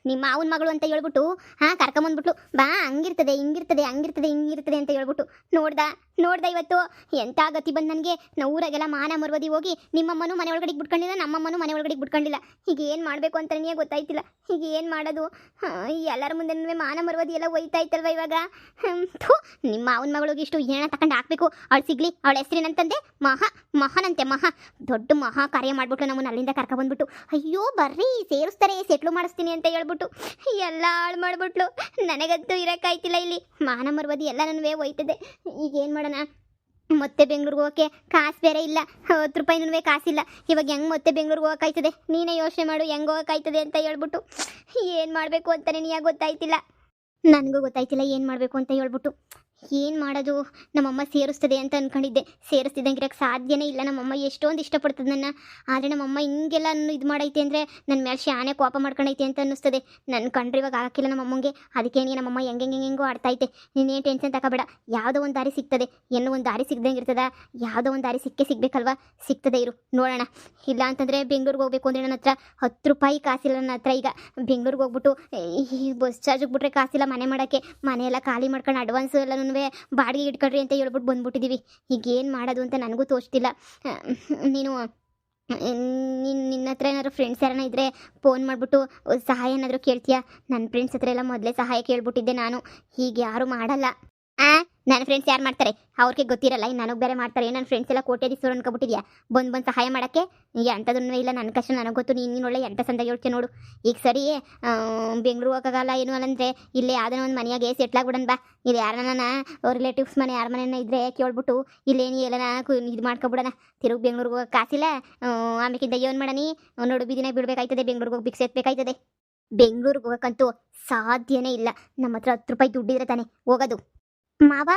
ನಿಮ್ಮ ಮಾವನ ಮಗಳು ಅಂತ ಹೇಳ್ಬಿಟ್ಟು ಕರ್ಕೊಂಬಂದ್ಬಿಟ್ಲು. ಬಾ ಹಂಗಿರ್ತದೆ ಹಿಂಗಿರ್ತದೆ ಹಂಗಿರ್ತದೆ ಹಿಂಗಿರ್ತದೆ ಅಂತ ಹೇಳ್ಬಿಟ್ಟು ನೋಡ್ದ ಇವತ್ತು ಎಂಥ ಗತಿ ಬಂದು ನನಗೆ. ನಾವು ಊರಾಗೆಲ್ಲ ಮಾನ ಮರ್ವದಿ ಹೋಗಿ ನಿಮ್ಮಮ್ಮನೂ ಮನೆ ಒಳಗಡೆ ಬಿಟ್ಕೊಂಡಿಲ್ಲ, ನಮ್ಮಮ್ಮನೂ ಮನೆ ಒಳಗಡೆ ಬಿಟ್ಕೊಂಡಿಲ್ಲ. ಈಗ ಏನು ಮಾಡಬೇಕು ಅಂತಲೇ ಗೊತ್ತಾಯ್ತಿಲ್ಲ. ಈಗ ಏನು ಮಾಡೋದು? ಎಲ್ಲರ ಮುಂದೆ ಮಾನ ಮರ್ವದಿ ಎಲ್ಲ ಒಯ್ತಾ ಇತ್ತಲ್ವ ಇವಾಗ. ನಿಮ್ಮ ಮಾವನ ಮಗಳಿಗೆ ಇಷ್ಟು ಏನ ತಗೊಂಡು ಹಾಕ್ಬೇಕು, ಅವಳು ಸಿಗ್ಲಿ. ಅವಳ ಹೆಸರಿನಂತಂದೆ ಮಹಾನಂತೆ ದೊಡ್ಡ ಮಹಾ ಕಾರ್ಯ ಮಾಡ್ಬಿಟ್ಟು ನಮ್ಮನ್ನು ಅಲ್ಲಿಂದ ಕರ್ಕೊಬಂದ್ಬಿಟ್ಟು, ಅಯ್ಯೋ ಬರ್ರಿ ಸೇರಿಸ್ತಾರೆ ಸೆಟ್ಲು ಮಾಡಿಸ್ತೀನಿ ಅಂತ ಹೇಳ್ಬಿಟ್ಟು ಎಲ್ಲ ಹಾಳು ಮಾಡ್ಬಿಟ್ಲು. ನನಗಂತೂ ಇರೋಕ್ಕಾಯ್ತಿಲ್ಲ ಇಲ್ಲಿ. ಮಾನ ಮರ್ವದಿ ಎಲ್ಲ ನನ್ವೇ ಹೋಯ್ತದೆ. ಈಗ ಏನು ಮಾಡೋಣ? ಮತ್ತೆ ಬೆಂಗ್ಳೂರಿಗೆ ಹೋಗೋಕ್ಕೆ ಕಾಸು ಬೇರೆ ಇಲ್ಲ, 10 ರೂಪಾಯಿನೂ ಕಾಸಿಲ್ಲ. ಇವಾಗ ಹೆಂಗೆ ಮತ್ತೆ ಬೆಂಗ್ಳೂರಿಗೆ ಹೋಗೋಕ್ಕಾಯ್ತದೆ? ನೀನೇ ಯೋಚನೆ ಮಾಡು ಹೆಂಗೆ ಹೋಗೋಕ್ಕಾಯ್ತದೆ ಅಂತ ಹೇಳ್ಬಿಟ್ಟು. ಏನು ಮಾಡಬೇಕು ಅಂತಲೇ ನೀ ಗೊತ್ತಾಯ್ತಿಲ್ಲ. ನನಗೂ ಗೊತ್ತಾಯ್ತಿಲ್ಲ ಏನು ಮಾಡಬೇಕು ಅಂತ ಹೇಳ್ಬಿಟ್ಟು. ಏನು ಮಾಡೋದು? ನಮ್ಮಮ್ಮ ಸೇರಿಸ್ತದೆ ಅಂತ ಅಂದ್ಕೊಂಡಿದ್ದೆ. ಸೇರಿಸ್ತಿದ್ದಂಗೆ ಇರೋಕ್ಕೆ ಸಾಧ್ಯನೇ ಇಲ್ಲ. ನಮ್ಮಮ್ಮ ಎಷ್ಟೊಂದು ಇಷ್ಟಪಡ್ತದೆ ನನ್ನ. ಆದರೆ ನಮ್ಮಮ್ಮ ಹಿಂಗೆಲ್ಲ ಇದು ಮಾಡೈತೆ ಅಂದರೆ ನನ್ನ ಮೇಲೆ ಶಾನೆ ಕೋಪ ಮಾಡ್ಕೊಂಡೈತೆ ಅಂತ ಅನ್ನಿಸ್ತದೆ. ನನ್ನ ಕಂಡ್ರೆ ಇವಾಗ ಹಾಕಿಲ್ಲ ನಮ್ಮಮ್ಮಂಗೆ. ಅದಕ್ಕೆ ನಮ್ಮಮ್ಮ ಹೆಂಗೆಂಗೋ ಆಡ್ತೈತೆ. ನೀನೇನು ಟೆನ್ಷನ್ ತಗೋಬೇಡ, ಯಾವುದೋ ಒಂದು ದಾರಿ ಸಿಗ್ತದೆ. ಏನೋ ಒಂದು ದಾರಿ ಸಿಗ್ದಂಗೆ ಇರ್ತದ. ಯಾವುದೋ ಒಂದು ದಾರಿ ಸಿಗ್ಬೇಕಲ್ವಾ? ಸಿಗ್ತದೆ ಇರು, ನೋಡೋಣ. ಇಲ್ಲ ಅಂತಂದರೆ ಬೆಂಗ್ಳೂರಿಗೆ ಹೋಗ್ಬೇಕು ಅಂದರೆ ನನ್ನ ಹತ್ರ 10 ರೂಪಾಯಿ ಕಾಸಿಲ್ಲ. ನನ್ನ ಹತ್ರ ಈಗ ಬೆಂಗ್ಳೂರಿಗೆ ಹೋಗ್ಬಿಟ್ಟು ಈ ಬಸ್ ಚಾರ್ಜಿಗೆ ಬಿಟ್ರೆ ಕಾಸಿಲ್ಲ ಮನೆ ಮಾಡೋಕ್ಕೆ. ಮನೆಯೆಲ್ಲ ಖಾಲಿ ಮಾಡ್ಕೊಂಡು ಅಡ್ವಾನ್ಸ್ ಎಲ್ಲ ಬಾಡಿಗೆ ಇಟ್ಕೊಳ್ರಿ ಅಂತ ಹೇಳ್ಬಿಟ್ಟು ಬಂದ್ಬಿಟ್ಟಿದ್ದೀವಿ. ಈಗ ಏನು ಮಾಡೋದು ಅಂತ ನನಗೂ ತೋಚ್ತಿಲ್ಲ. ನಿನ್ನ ಹತ್ರ ಏನಾದ್ರು ಫ್ರೆಂಡ್ಸ್ ಯಾರನ್ನ ಇದ್ದರೆ ಫೋನ್ ಮಾಡಿಬಿಟ್ಟು ಸಹಾಯ ಏನಾದರೂ ಕೇಳ್ತೀಯಾ? ನನ್ನ ಫ್ರೆಂಡ್ಸ್ ಹತ್ರ ಎಲ್ಲ ಮೊದಲೇ ಸಹಾಯ ಕೇಳ್ಬಿಟ್ಟಿದ್ದೆ ನಾನು. ಹೀಗೆ ಯಾರೂ ಮಾಡಲ್ಲ. ನನ್ನ ಫ್ರೆಂಡ್ಸ್ ಯಾರು ಮಾಡ್ತಾರೆ? ಅವ್ರಿಗೆ ಗೊತ್ತಿರಲ್ಲ, ಇನ್ನು ನನಗೆ ಬೇರೆ ಮಾಡ್ತಾರೆ. ನನ್ನ ಫ್ರೆಂಡ್ಸ್ ಎಲ್ಲ ಕೋಟ್ಯಾಧೀಶ್ವರ ಅನ್ಕೊಬಿಟ್ಟಿದ್ಯಾ ಬಂದು ಸಹಾಯ ಮಾಡೋಕ್ಕೆ? ಎಂಥದನ್ನು ಇಲ್ಲ, ನನ್ನ ಕಷ್ಟ ನನಗೆ ಗೊತ್ತು. ನೀನು ಒಳ್ಳೆ ಎಂಥ ಸಂದಾಗಿ ಹೇಳ್ತೀಯ ನೋಡು. ಈಗ ಸರಿ ಬೆಂಗ್ಳೂರು ಹೋಗೋಕ್ಕಾಗಲ್ಲ ಏನು ಅಲ್ಲಂದರೆ ಇಲ್ಲೇ ಯಾವುದೋ ಒಂದು ಮನೆಯಾಗೆ ಸೆಟ್ಲಾಗ್ಬಿಡೋಣ ಬಾ. ಇಲ್ಲಿ ಯಾರನ್ನ ರಿಲೇಟಿವ್ಸ್ ಮನೆ ಯಾರ ಮನೆಯನ್ನ ಇದ್ದರೆ ಕೇಳ್ಬಿಟ್ಟು ಇಲ್ಲೇನು ಎಲ್ಲನ ಇದು ಮಾಡ್ಕೊಬಿಡೋಣ. ತಿರುಗಿ ಬೆಂಗ್ಳೂರಿಗೆ ಹೋಗೋಕೆ ಕಾಸಿಲ್ಲ. ಆಮೇಕಿಂತ ಏನು ಮಾಡಣಿ? ನೋಡು ಬೀದಿನಾಗ ಬಿಡಬೇಕಾಯ್ತದೆ, ಬೆಂಗ್ಳೂರಿಗೆ ಹೋಗಿ ಭಿಕ್ಷೆ ಎತ್ತಬೇಕಾಯ್ತದೆ. ಬೆಂಗ್ಳೂರಿಗೆ ಹೋಗೋಕ್ಕಂತೂ ಸಾಧ್ಯನೇ ಇಲ್ಲ. ನಮ್ಮ ಹತ್ರ 10 ರೂಪಾಯಿ ದುಡ್ಡಿದ್ರೆ ತಾನೆ ಹೋಗೋದು. ಮಾವ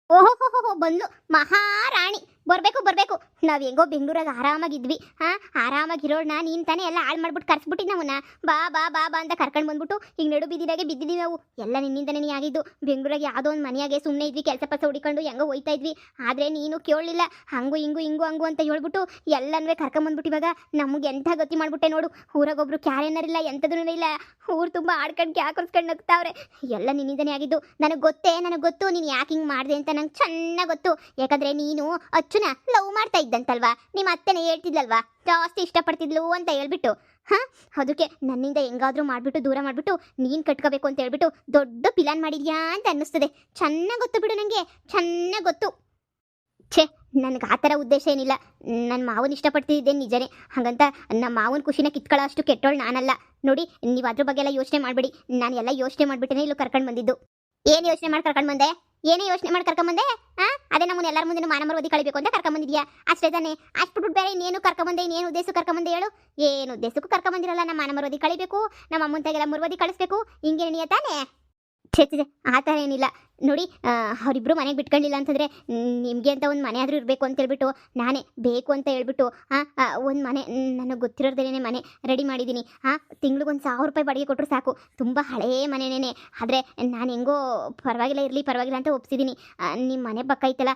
ಓಹೋ ಬಂದ್ಲು ಮಹಾರಾಣಿ. ಬರಬೇಕು. ನಾವು ಹೆಂಗೋ ಬೆಂಗಳೂರಾಗ ಆರಾಮಾಗಿದ್ವಿ. ಆರಾಮಾಗಿರೋಣ. ನೀನು ತಾನೇ ಎಲ್ಲ ಹಾಳು ಮಾಡ್ಬಿಟ್ಟು ಕರ್ಸ್ಬಿಟ್ಟಿದ್ದು ನಮ್ಮನ್ನ. ಬಾ ಅಂತ ಕರ್ಕೊಂಡು ಬಂದ್ಬಿಟ್ಟು ಈಗ ನಡು ಬೀದಿದಾಗೆ ಬಿದ್ದಿದ್ದೀವಿ ನಾವು. ಎಲ್ಲ ನಿನ್ನಿಂದನೇ ನೀ ಆಗಿದ್ದು. ಬೆಂಗಳೂರಾಗ ಯಾವುದೋ ಒಂದು ಮನೆಯಾಗೆ ಸುಮ್ಮನೆ ಇದ್ವಿ, ಕೆಲಸ ಹುಡಿಕೊಂಡು ಹೆಂಗೋ ಹೋಯ್ತಾ ಇದ್ವಿ. ಆದರೆ ನೀನು ಕೇಳಲಿಲ್ಲ. ಹಿಂಗು ಅಂತ ಹೇಳ್ಬಿಟ್ಟು ಎಲ್ಲನೂ ಕರ್ಕೊಂಬಂದ್ಬಿಟ್ಟು ಇವಾಗ ನಮಗೆ ಎಂಥ ಗತಿ ಮಾಡಿಬಿಟ್ಟೆ ನೋಡು. ಊರಾಗೊಬ್ರು ಕ್ಯಾರೇನರಿಲ್ಲ, ಎಂಥದೂ ಇಲ್ಲ. ಊರು ತುಂಬ ಆಡ್ಕೊಂಡು ಕ್ಯಾಕರ್ಸ್ಕೊಂಡು ನಗ್ತಾವ್ರೆ. ಎಲ್ಲ ನಿನ್ನಿಂದನೇ ಆಗಿದ್ದು. ನನಗೆ ಗೊತ್ತು ನೀನು ಯಾಕೆ ಹಿಂಗೆ ಮಾಡಿದೆ ಅಂತ. ನಂಗೆ ಚೆನ್ನಾಗಿ ಗೊತ್ತು. ಯಾಕಂದರೆ ನೀನು ಅಚ್ಚುನ ಲವ್ ಮಾಡ್ತಾ ಇದ್ದಂತಲ್ವಾ? ನಿಮ್ಮ ಅತ್ತೆನೇ ಹೇಳ್ತಿದ್ಲಲ್ವಾ ಜಾಸ್ತಿ ಇಷ್ಟಪಡ್ತಿದ್ಲು ಅಂತ ಹೇಳ್ಬಿಟ್ಟು. ಅದಕ್ಕೆ ನನ್ನಿಂದ ಹೆಂಗಾದ್ರೂ ಮಾಡಿಬಿಟ್ಟು ದೂರ ಮಾಡಿಬಿಟ್ಟು ನೀನು ಕಟ್ಕೋಬೇಕು ಅಂತ ಹೇಳ್ಬಿಟ್ಟು ದೊಡ್ಡ ಪ್ಲಾನ್ ಮಾಡಿದ್ಯಾ ಅಂತ ಅನ್ನಿಸ್ತದೆ. ಚೆನ್ನಾಗಿ ಗೊತ್ತು ಬಿಡು, ನನಗೆ ಚೆನ್ನಾಗಿ ಗೊತ್ತು. ನನಗೆ ಆ ಥರ ಉದ್ದೇಶ ಏನಿಲ್ಲ. ನನ್ನ ಮಾವನ ಇಷ್ಟಪಡ್ತಿದ್ದೆ ನಿಜನೇ. ಹಾಗಂತ ನಮ್ಮ ಮಾವನ ಖುಷಿನ ಕಿತ್ಕೊಳ್ಳೋ ಅಷ್ಟು ಕೆಟ್ಟೋಳು ನಾನಲ್ಲ. ನೋಡಿ, ನೀವು ಅದ್ರ ಬಗ್ಗೆ ಎಲ್ಲ ಯೋಚನೆ ಮಾಡಬೇಡಿ. ನಾನು ಎಲ್ಲ ಯೋಚನೆ ಮಾಡಿಬಿಟ್ಟೇ ಇಲ್ಲೂ ಕರ್ಕೊಂಡು ಬಂದಿದ್ದು. ಏನು ಯೋಚನೆ ಮಾಡಿ ಕರ್ಕೊಂಡು ಬಂದೆ? ಏನೇ ಯೋಚನೆ ಮಾಡಿ ಕರ್ಕೊಂಬಂದೆ? ಅದೇ ನಮ್ಮನ್ನ ಎಲ್ಲರ ಮುಂದೆ ಮಾನ ಮರ್ವದಿ ಕಳಿಬೇಕು ಅಂತ ಕರ್ಕೊಂಬಂದಿದ್ಯಾ? ಅಷ್ಟೇ ತಾನೆ? ಅಷ್ಟು ಬಿಟ್ಬಿಟ್ಟು ಬೇರೆ ಇನ್ನೇನು ಕರ್ಕೊಂಬಂದೆ? ಇನ್ನೇನು ಉದ್ದೇಶ ಕರ್ಕೊಂಬಂದೆ ಹೇಳು? ಏನು ಉದ್ದೇಶಕ್ಕೂ ಕರ್ಕೊಂಬಂದಿರಲ್ಲ. ನಮ್ಮ ಮಾನ ಮರ್ವದಿ ಕಳಿಬೇಕು, ನಮ್ಮ ಅಮ್ಮಂತಾಗೆಲ್ಲ ಮರ್ವದಿ ಕಳಿಸ್ಬೇಕು, ಹಿಂಗೆ ನೀಯ ತಾನೆ? ಛೇ ಆ ಥರ ಏನಿಲ್ಲ. ನೋಡಿ, ಅವರಿಬ್ಬರು ಮನೆಗೆ ಬಿಟ್ಕೊಂಡಿಲ್ಲ ಅಂತಂದರೆ ನಿಮಗೆ ಅಂತ ಒಂದು ಮನೆ ಆದರೂ ಇರಬೇಕು ಅಂತ ಹೇಳ್ಬಿಟ್ಟು ನಾನೇ ಬೇಕು ಅಂತ ಹೇಳ್ಬಿಟ್ಟು ಒಂದು ಮನೆ, ನನಗೆ ಗೊತ್ತಿರೋದೇನೆ ಮನೆ ರೆಡಿ ಮಾಡಿದ್ದೀನಿ. ತಿಂಗ್ಳಿಗೊಂದು 1000 ರೂಪಾಯಿ ಬಾಡಿಗೆ ಕೊಟ್ಟರು ಸಾಕು. ತುಂಬ ಹಳೆಯ ಮನೆನೇ. ಆದರೆ ನಾನು ಹೆಂಗೋ ಪರವಾಗಿಲ್ಲ ಅಂತ ಒಪ್ಸಿದ್ದೀನಿ. ನಿಮ್ಮ ಮನೆ ಪಕ್ಕ ಐತಲ್ಲ,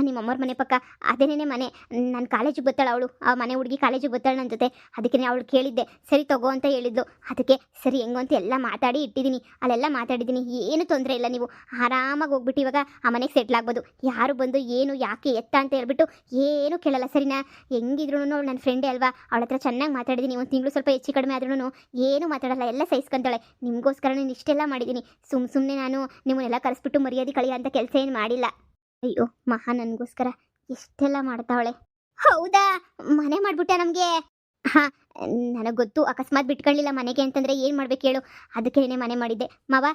ನಿಮ್ಮ ಅಮ್ಮವ್ರ ಮನೆ ಪಕ್ಕ, ಅದೇನೇ ಮನೆ. ನಾನು ಕಾಲೇಜಿಗೆ ಬರ್ತಾಳೆ ಅವಳು, ಆ ಮನೆ ಹುಡುಗಿ ಕಾಲೇಜಿಗೆ ಬರ್ತಾಳೆ ನನ್ನ ಜೊತೆ. ಅದಕ್ಕೆ ಅವಳು ಕೇಳಿದ್ದೆ, ಸರಿ ತಗೋ ಅಂತ ಹೇಳಿದ್ಲು. ಅದಕ್ಕೆ ಸರಿ ಹೆಂಗೋ ಅಂತ ಎಲ್ಲ ಮಾತಾಡಿ ಇಟ್ಟಿದ್ದೀನಿ. ಅಲ್ಲೆಲ್ಲ ಮಾತಾಡಿದ್ದೀನಿ. ಏನು ತೊಂದರೆ ಇಲ್ಲ. ನೀವು ಆರಾಮಾಗಿ ಹೋಗ್ಬಿಟ್ಟು ಇವಾಗ ಆ ಮನೆಗೆ ಸೆಟ್ಲ್ ಆಗ್ಬೋದು. ಯಾರು ಬಂದು ಏನು ಯಾಕೆ ಎತ್ತ ಅಂತ ಹೇಳ್ಬಿಟ್ಟು ಏನು ಕೇಳಲ್ಲ, ಸರಿನಾ? ಹೆಂಗಿದ್ರು ಅವಳು ನನ್ನ ಫ್ರೆಂಡೇ ಅಲ್ವಾ? ಅವಳ ಹತ್ರ ಚೆನ್ನಾಗಿ ಮಾತಾಡಿದ್ದೀನಿ. ಒಂದು ತಿಂಗಳು ಸ್ವಲ್ಪ ಹೆಚ್ಚು ಕಡಿಮೆ ಆದ್ರೂ ಏನು ಮಾತಾಡಲ್ಲ, ಎಲ್ಲ ಸಹಿಸ್ಕೊಂತಾಳೆ. ನಿಮಗೋಸ್ಕರ ನಾನು ಇಷ್ಟೆಲ್ಲ ಮಾಡಿದ್ದೀನಿ. ಸುಮ್ಮನೆ ನಾನು ನಿಮ್ಮನ್ನೆಲ್ಲ ಕರೆಸ್ಬಿಟ್ಟು ಮರ್ಯಾದೆ ಕಳಿಯೋ ಅಂತ ಕೆಲಸ ಏನು ಮಾಡಿಲ್ಲ. ಅಯ್ಯೋ ನನಗೋಸ್ಕರ ಇಷ್ಟೆಲ್ಲ ಮಾಡ್ತಾವಳೆ. ಹೌದಾ? ಮನೆ ಮಾಡ್ಬಿಟ್ಟ ನಮಗೆ? ನನಗೆ ಗೊತ್ತು. ಅಕಸ್ಮಾತ್ ಬಿಟ್ಕೊಳ್ಳಿಲ್ಲ ಮನೆಗೆ ಅಂತಂದರೆ ಏನು ಮಾಡ್ಬೇಕು ಹೇಳು? ಅದಕ್ಕೇನೆ ಮನೆ ಮಾಡಿದ್ದೆ. ಮಾವ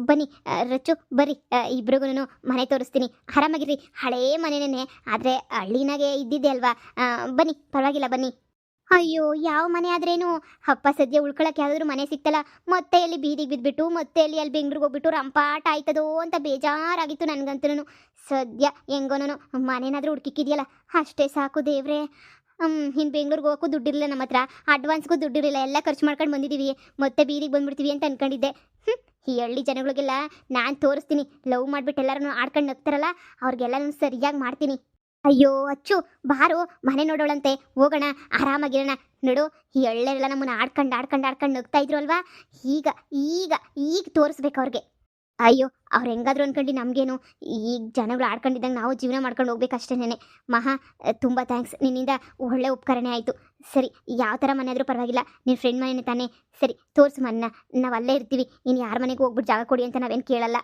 ಬನ್ನಿ, ರಚ್ಚು ಬರ್ರಿ, ಇಬ್ರಿಗೂ ಮನೆ ತೋರಿಸ್ತೀನಿ. ಆರಾಮಾಗಿರ್ರಿ. ಹಳೇ ಮನೆನೇ, ಆದರೆ ಹಳ್ಳಿನಾಗೆ ಇದ್ದಿದ್ದೆ ಅಲ್ವಾ? ಬನ್ನಿ, ಪರವಾಗಿಲ್ಲ ಬನ್ನಿ. ಅಯ್ಯೋ, ಯಾವ ಮನೆ ಆದ್ರೇನು? ಅಪ್ಪ ಸದ್ಯ ಉಳ್ಕೊಳಕ್ಕೆ ಯಾವುದಾದ್ರೂ ಮನೆ ಸಿಕ್ತಲ್ಲ, ಮತ್ತೆ ಎಲ್ಲಿ ಬೀದಿಗೆ ಬಿದ್ದುಬಿಟ್ಟು ಮತ್ತೆ ಅಲ್ಲಿ ಬೆಂಗ್ಳೂರಿಗೆ ಹೋಗ್ಬಿಟ್ಟು ರಂಪಾಟ ಆಯ್ತದೋ ಅಂತ ಬೇಜಾರಾಗಿತ್ತು ನನಗಂತೂ. ಸದ್ಯ ಹೆಂಗೋನೋ ಮನೇನಾದರೂ ಹುಡುಕಿಕ್ಕಿದೆಯಲ್ಲ, ಅಷ್ಟೇ ಸಾಕು ದೇವ್ರೆ. ಇನ್ನು ಬೆಂಗ್ಳೂರಿಗೆ ಹೋಗೋಕ್ಕೂ ದುಡ್ಡಿರಲಿಲ್ಲ ನಮ್ಮ ಹತ್ರ, ಅಡ್ವಾನ್ಸ್ಗೂ ದುಡ್ಡಿರಲಿಲ್ಲ. ಎಲ್ಲ ಖರ್ಚು ಮಾಡ್ಕೊಂಡು ಬಂದಿದ್ದೀವಿ. ಮತ್ತೆ ಬೀದಿಗೆ ಬಂದುಬಿಡ್ತೀವಿ ಅಂತ ಅಂದ್ಕೊಂಡಿದ್ದೆ. ಈ ಹಳ್ಳಿ ಜನಗಳಿಗೆಲ್ಲ ನಾನು ತೋರಿಸ್ತೀನಿ. ಲವ್ ಮಾಡಿಬಿಟ್ಟು ಎಲ್ಲರೂ ಆಡ್ಕೊಂಡು ನಗ್ತಾರಲ್ಲ, ಅವ್ರಿಗೆಲ್ಲ ಸರಿಯಾಗಿ ಮಾಡ್ತೀನಿ. ಅಯ್ಯೋ ಅಚ್ಚು, ಬಾರು ಮನೆ ನೋಡೋಳಂತೆ, ಹೋಗೋಣ, ಆರಾಮಾಗಿರೋಣ. ನೋಡು ಈ ಎಳ್ಳೆಲ್ಲ ನಮ್ಮನ್ನ ಆಡ್ಕೊಂಡು ನಗ್ತಾ ಇದ್ರು ಅಲ್ವಾ. ಈಗ ಈಗ ಈಗ ತೋರಿಸ್ಬೇಕು ಅವ್ರಿಗೆ. ಅಯ್ಯೋ ಅವ್ರು ಹೆಂಗಾದ್ರು ಅನ್ಕೊಂಡು ನಮಗೇನು, ಈಗ ಜನಗಳು ಆಡ್ಕೊಂಡಿದ್ದಂಗೆ ನಾವು ಜೀವನ ಮಾಡ್ಕೊಂಡು ಹೋಗ್ಬೇಕಷ್ಟೇನೆ. ಮಹಾ ತುಂಬ ಥ್ಯಾಂಕ್ಸ್, ನಿನ್ನಿಂದ ಒಳ್ಳೆ ಉಪಕಾರನೇ ಆಯಿತು. ಸರಿ, ಯಾವ ಥರ ಮನೆ ಆದರೂ ಪರವಾಗಿಲ್ಲ, ನಿನ್ನ ಫ್ರೆಂಡ್ ಮನೆಯೇ ತಾನೇ. ಸರಿ ತೋರಿಸು ಮನ್ನ, ನಾವು ಅಲ್ಲೇ ಇರ್ತೀವಿ. ಇನ್ನು ಯಾರ ಮನೆಗೂ ಹೋಗ್ಬಿಟ್ಟು ಜಾಗ ಕೊಡಿ ಅಂತ ನಾವೇನು ಕೇಳಲ್ಲ.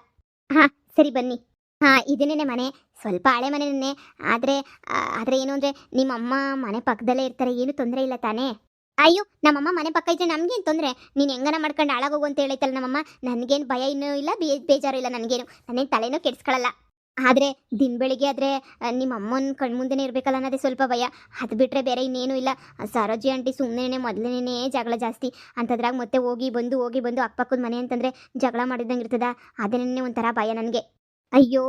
ಹಾಂ ಸರಿ ಬನ್ನಿ. ಹಾಂ ಇದೇನೇ ಮನೆ, ಸ್ವಲ್ಪ ಹಳೆ ಮನೆಯೇ. ಆದರೆ ಏನು ಅಂದರೆ ನಿಮ್ಮಮ್ಮ ಮನೆ ಪಕ್ಕದಲ್ಲೇ ಇರ್ತಾರೆ, ಏನು ತೊಂದರೆ ಇಲ್ಲ ತಾನೇ? ಅಯ್ಯೋ ನಮ್ಮಮ್ಮ ಮನೆ ಪಕ್ಕ ಇದ್ರೆ ನಮಗೇನು ತೊಂದರೆ, ನೀನು ಹೆಂಗನ ಮಾಡ್ಕೊಂಡು ಹಾಳಾಗೋಗು ಅಂತ ಹೇಳೈತಲ್ಲ ನಮ್ಮಮ್ಮ. ನನಗೇನು ಭಯ ಇನ್ನೂ ಇಲ್ಲ, ಬೇಜಾರು ಇಲ್ಲ ನನಗೇನು, ನನ್ನೇನು ತಲೆನೂ ಕೆಡಿಸ್ಕೊಳ್ಳಲ್ಲ. ಆದರೆ ದಿನ ಬೆಳಿಗ್ಗೆ ಆದರೆ ನಿಮ್ಮ ಅಮ್ಮನ ಕಣ್ಮುಂದೆನೇ ಇರಬೇಕಲ್ಲ ಅನ್ನೋದೇ ಸ್ವಲ್ಪ ಭಯ. ಅದು ಬಿಟ್ಟರೆ ಬೇರೆ ಇನ್ನೇನು ಇಲ್ಲ. ಸರೋಜಿ ಆಂಟಿ ಸುಮ್ಮನೆ ಮೊದಲನೇ ಜಗಳ ಜಾಸ್ತಿ ಅಂಥದ್ರಾಗ ಮತ್ತೆ ಹೋಗಿ ಬಂದು ಅಕ್ಕಪಕ್ಕದ ಮನೆ ಅಂತಂದರೆ ಜಗಳ ಮಾಡಿದಂಗೆ ಇರ್ತದ. ಅದನ್ನೇ ಒಂಥರ ಭಯ ನನಗೆ. ಅಯ್ಯೋ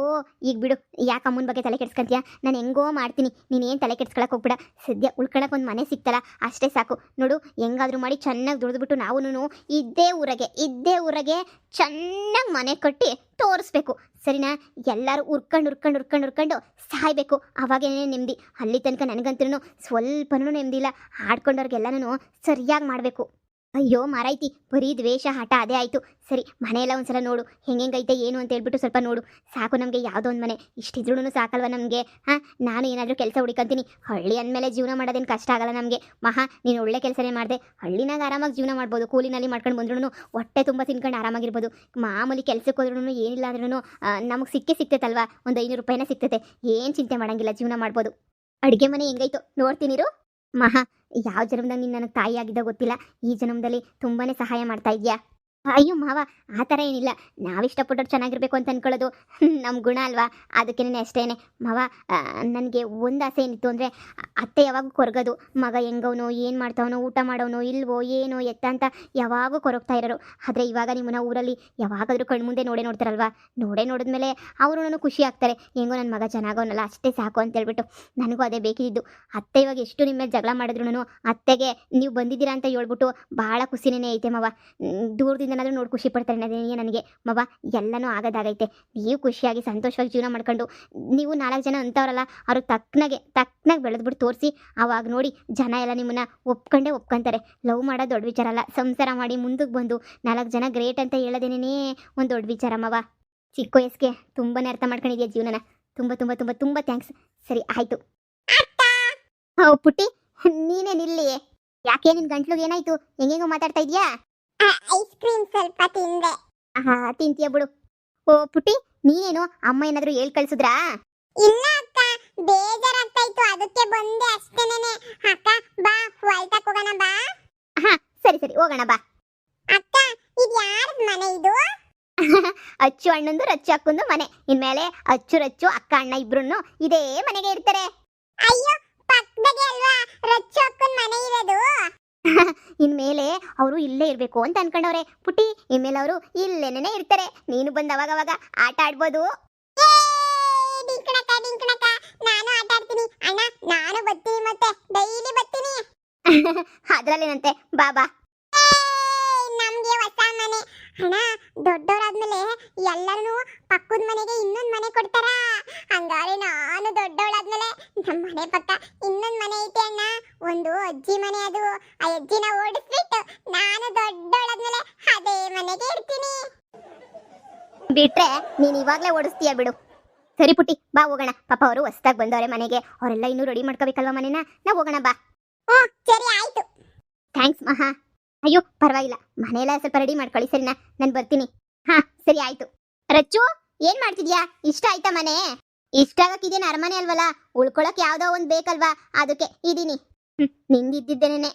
ಈಗ ಬಿಡು, ಯಾಕೆ ಅಮ್ಮನ ಬಗ್ಗೆ ತಲೆ ಕೆಡ್ಸ್ಕೊಂತೀಯ? ನಾನು ಹೆಂಗೋ ಮಾಡ್ತೀನಿ, ನೀನೇನು ತಲೆ ಕೆಡ್ಸ್ಕೊಳಕ್ಕೆ ಹೋಗ್ಬಿಡ. ಸದ್ಯ ಉಳ್ಕೊಳಕ್ಕೆ ಒಂದು ಮನೆ ಸಿಕ್ತಲ್ಲ ಅಷ್ಟೇ ಸಾಕು. ನೋಡು ಹೆಂಗಾದ್ರೂ ಮಾಡಿ ಚೆನ್ನಾಗಿ ದುಡಿದ್ಬಿಟ್ಟು ನಾವು ಇದ್ದೇ ಊರಾಗೆ ಚೆನ್ನಾಗಿ ಮನೆ ಕಟ್ಟಿ ತೋರಿಸ್ಬೇಕು, ಸರಿನಾ? ಎಲ್ಲರೂ ಉರ್ಕೊಂಡು ಸಾಯ್ಬೇಕು, ಅವಾಗೇನೇ ನೆಮ್ಮದಿ. ಅಲ್ಲಿ ತನಕ ನನಗಂತೂ ಸ್ವಲ್ಪನೂ ನೆಮ್ಮದಿ ಇಲ್ಲ. ಆಡ್ಕೊಂಡವ್ರಿಗೆಲ್ಲನೂ ಸರಿಯಾಗಿ ಮಾಡಬೇಕು. ಅಯ್ಯೋ ಮಾರಾಯ್ತಿ, ಬರೀ ದ್ವೇಷ ಹಠ ಅದೇ ಆಯಿತು. ಸರಿ ಮನೆಯೆಲ್ಲ ಒಂದ್ಸಲ ನೋಡು ಹೆಂಗೆಂಗೈತೆ ಏನು ಅಂತ ಹೇಳ್ಬಿಟ್ಟು ಸ್ವಲ್ಪ ನೋಡು ಸಾಕು. ನಮಗೆ ಯಾವುದೋ ಒಂದು ಮನೆ ಇಷ್ಟಿದ್ರೂ ಸಾಕಲ್ವ ನಮಗೆ? ಹಾಂ ನಾನು ಏನಾದರೂ ಕೆಲಸ ಹುಡುಕಂತೀನಿ. ಹಳ್ಳಿ ಅಂದಮೇಲೆ ಜೀವನ ಮಾಡೋದೇನು ಕಷ್ಟ ಆಗಲ್ಲ ನಮಗೆ. ಮಹಾ ನೀನು ಒಳ್ಳೆ ಕೆಲಸನೇ ಮಾಡಿದೆ. ಹಳ್ಳಿನಾಗ ಆರಾಮಾಗಿ ಜೀವನ ಮಾಡ್ಬೋದು, ಕೂಲಿನಲ್ಲಿ ಮಾಡ್ಕೊಂಡು ಬಂದ್ರೂ ಹೊಟ್ಟೆ ತುಂಬ ತಿನ್ಕೊಂಡು ಆರಾಮಾಗಿರ್ಬೋದು. ಮಾಮೂಲಿ ಕೆಲಸಕ್ಕೆ ಹೋದ್ರೂ ಏನಿಲ್ಲ ಅಂದ್ರೂ ನಮಗೆ ಸಿಗ್ತೈತಲ್ವ, ಒಂದು 500 ರೂಪಾಯಿನೇ ಸಿಗ್ತೈತೆ. ಏನು ಚಿಂತೆ ಮಾಡೋಂಗಿಲ್ಲ, ಜೀವನ ಮಾಡ್ಬೋದು. ಅಡುಗೆ ಮನೆ ಹೆಂಗೈತು ನೋಡ್ತೀನಿರು. ಮಹಾ ಯಾವ ಜನ್ಮದಾಗ ನೀನು ನನಗೆ ತಾಯಿ ಆಗಿದ್ದ ಗೊತ್ತಿಲ್ಲ, ಈ ಜನ್ಮದಲ್ಲಿ ತುಂಬಾ ಸಹಾಯ ಮಾಡ್ತಾ ಇದೆಯಾ. ಅಯ್ಯೋ ಮಾವ ಆ ಥರ ಏನಿಲ್ಲ, ನಾವಿಷ್ಟಪಟ್ಟವ್ರು ಚೆನ್ನಾಗಿರ್ಬೇಕು ಅಂತ ಅಂದ್ಕೊಳ್ಳೋದು ನಮ್ಮ ಗುಣ ಅಲ್ವಾ, ಅದಕ್ಕೇನೆ ಅಷ್ಟೇನೆ ಮಾವ. ನನಗೆ ಒಂದು ಆಸೆ ಏನಿತ್ತು ಅಂದರೆ ಅತ್ತೆ ಯಾವಾಗೂ ಕೊರಗೋದು, ಮಗ ಹೆಂಗವನು ಏನು ಮಾಡ್ತಾವನೋ, ಊಟ ಮಾಡೋನು ಇಲ್ವೋ ಏನೋ ಎತ್ತ ಅಂತ ಯಾವಾಗೂ ಕೊರಗ್ತಾ ಇರೋರು. ಆದರೆ ಇವಾಗ ನಿಮ್ಮನ್ನ ಊರಲ್ಲಿ ಯಾವಾಗಾದರೂ ಕಣ್ಮುಂದೆ ನೋಡ್ತಾರಲ್ವ, ನೋಡಿದ್ಮೇಲೆ ಅವರು ನಾನು ಖುಷಿ ಆಗ್ತಾರೆ. ಹೆಂಗೋ ನನ್ನ ಮಗ ಚೆನ್ನಾಗವನಲ್ಲ ಅಷ್ಟೇ ಸಾಕು ಅಂತ ಹೇಳ್ಬಿಟ್ಟು. ನನಗೂ ಅದೇ ಬೇಕಿದ್ದು. ಅತ್ತೆ ಇವಾಗ ಎಷ್ಟು ನಿಮ್ಮ ಮೇಲೆ ಜಗಳ ಮಾಡಿದ್ರು ಅತ್ತೆಗೆ ನೀವು ಬಂದಿದ್ದೀರಾ ಅಂತ ಹೇಳ್ಬಿಟ್ಟು ಭಾಳ ಖುಷಿನೇ ಐತೆ ಮಾವ. ದೂರದಿಂದ ಏನಾದರೂ ನೋಡಿ ಖುಷಿ ಪಡ್ತಾರೆ ನನಗೆ ಮವ. ಎಲ್ಲನೂ ಆಗೋದಾಗೈತೆ. ನೀವು ಖುಷಿಯಾಗಿ ಸಂತೋಷವಾಗಿ ಜೀವನ ಮಾಡ್ಕೊಂಡು ನೀವು 4 ಜನ ಅಂತವ್ರಲ್ಲ ಅವ್ರಿಗೆ ತಕ್ಕನಾಗೆ ಬೆಳೆದ್ಬಿಟ್ಟು ತೋರಿಸಿ, ಆವಾಗ ನೋಡಿ ಜನ ಎಲ್ಲ ನಿಮ್ಮನ್ನ ಒಪ್ಕೊಂತಾರೆ. ಲವ್ ಮಾಡೋದು ದೊಡ್ಡ ವಿಚಾರ ಅಲ್ಲ, ಸಂಸಾರ ಮಾಡಿ ಮುಂದಕ್ಕೆ ಬಂದು 4 ಜನ ಗ್ರೇಟ್ ಅಂತ ಹೇಳೋದೇನೇ ಒಂದು ದೊಡ್ಡ ವಿಚಾರ ಮವ. ಚಿಕ್ಕ ವಯಸ್ಸಿಗೆ ತುಂಬಾ ಅರ್ಥ ಮಾಡ್ಕೊಂಡಿದ್ಯಾ ಜೀವನನ. ತುಂಬ ತುಂಬ ತುಂಬ ತುಂಬ ಥ್ಯಾಂಕ್ಸ್. ಸರಿ ಆಯಿತು. ಪುಟ್ಟಿ ನೀನೇ ನಿಲ್ಲಿ, ಯಾಕೆ ನಿನ್ನ ಗಂಟ್ಲಿಗೆ ಏನಾಯ್ತು? ಹೆಂಗೆಂಗೋ ಮಾತಾಡ್ತಾ ಇದೆಯಾ? ಐಸ್ ಕ್ರೀಮ್ ಸ್ವಲ್ಪ ತಿಂದೆ. ತಿಂತೀಯ ಬಿಡು. ಓ ಪುಟ್ಟಿ ನೀನೇನು ಅಮ್ಮ ಏನಾದರೂ ಹೇಳ್ ಕಳ್ಸಿದ್ರಾ? ಇಲ್ಲ ಅಕ್ಕ, ಬೇಜಾರಾಗ್ತಾ ಇತ್ತು ಅದಕ್ಕೆ ಬಂದೆ ಅಷ್ಟೇನೆ. ಅಕ್ಕ ಬಾ ಹೊಲ್ತಕ್ಕೆ ಹೋಗೋಣ ಬಾ. ಸರಿ ಹೋಗೋಣ ಬಾ. ಅಕ್ಕ ಇದು ಯಾರದ್ ಮನೆ ಇದು? ಅಚ್ಚು ಅಣ್ಣಂದು ರಚ್ಚು ಅಕ್ಕಂದು ಮನೆ. ಇನ್ಮೇಲೆ ಅಚ್ಚು ರಚ್ಚು ಅಕ್ಕ ಅಣ್ಣ ಇಬ್ರು ಇದೇ ಮನೆಗೆ ಇರ್ತಾರೆ. ಅಯ್ಯೋ ಪಕ್ಕದಾಗೆ ಅಲ್ವಾ ರಚ್ಚು ಅಕ್ಕನ ಮನೆ ಇರೋದು. ಇನ್ಮೇಲೆ ಅವರು ಇಲ್ಲೇ ಇರಬೇಕು ಅಂತ ಅನ್ಕೊಂಡವ್ರೆ ಪುಟ್ಟಿ. ಇನ್ಮೇಲೆ ಅವರು ಇಲ್ಲೇನೇ ಇರ್ತಾರೆ. ನೀನು ಬಂದು ಅವಾಗ ಆಟ ಆಡ್ಬೋದು. ಡಿಂಕಣಕ ನಾನು ಆಟ ಆಡ್ತೀನಿ ಅಣ್ಣ, ನಾನು ಬರ್ತೀನಿ, ಮತ್ತೆ ಡೈಲಿ ಬರ್ತೀನಿ. ಅದ್ರಲ್ಲೇನಂತೆ, ಬಾ. ನಮ್ಗೆ ಹೊಸ ಮನೆ ಅಣ್ಣ. ದೊಡ್ಡವರಾದ್ಮೇಲೆ ಎಲ್ಲರೂ ಪಕ್ಕದ ಮನೆಗೆ ಇನ್ನೊಂದು ಮನೆ ಕೊಡ್ತಾರ. ಹಂಗಾರೆ ನಾನು ದೊಡ್ಡವಳಾದ್ಮೇಲೆ ನಮ್ಮ ಮನೆ ಪಕ್ಕ ಇನ್ನೊಂದು ಮನೆ ಐತೆ ಅಣ್ಣ, ಒಂದು ಅಜ್ಜಿ ಮನೆ. ಅದು ಆ ಅಜ್ಜಿನ ಓಡಿಸ್ಬಿಟ್ಟು ನಾನು ದೊಡ್ಡವಳಾದ್ಮೇಲೆ ಅದೇ ಮನೆಗೆ ಇರ್ತೀನಿ. ಬಿಟ್ರೆ ನೀನು ಇವಾಗಲೇ ಓಡಿಸ್ತೀಯ ಬಿಡು. ಸರಿ ಪುಟ್ಟಿ ಬಾ ಹೋಗೋಣ. ಪಾಪ ಅವರು ಹೊಸ್ದಾಗಿ ಬಂದವ್ರೆ ಮನೆಗೆ, ಅವರೆಲ್ಲ ಇನ್ನೂ ರೆಡಿ ಮಾಡ್ಕೋಬೇಕಲ್ವಾ ಮನೆನ. ನಾವು ಹೋಗೋಣ ಬಾ. ಸರಿ ಆಯ್ತು. ಥ್ಯಾಂಕ್ಸ್ ಮಹಾ. ಅಯ್ಯೋ ಪರವಾಗಿಲ್ಲ, ಮನೆಯೆಲ್ಲ ಸ್ವಲ್ಪ ರೆಡಿ ಮಾಡ್ಕೊಳ್ಳಿ ಸರಿನಾ, ನಾನು ಬರ್ತೀನಿ. ಸರಿ ಆಯ್ತು. ರಚ್ಚು ಏನ್ ಮಾಡ್ತಿದ್ಯಾ? ಇಷ್ಟ ಆಯ್ತಾ ಮನೆ? ಇಷ್ಟ ಆಗಕ್ಕಿದೇನು ಅರಮನೆ ಅಲ್ವಲ್ಲ, ಉಳ್ಕೊಳಕ್ ಯಾವ್ದೋ ಒಂದ್ ಬೇಕಲ್ವಾ, ಅದಕ್ಕೆ ಇದೀನಿ. ನಿಂದಿದ್ದೇನೆ.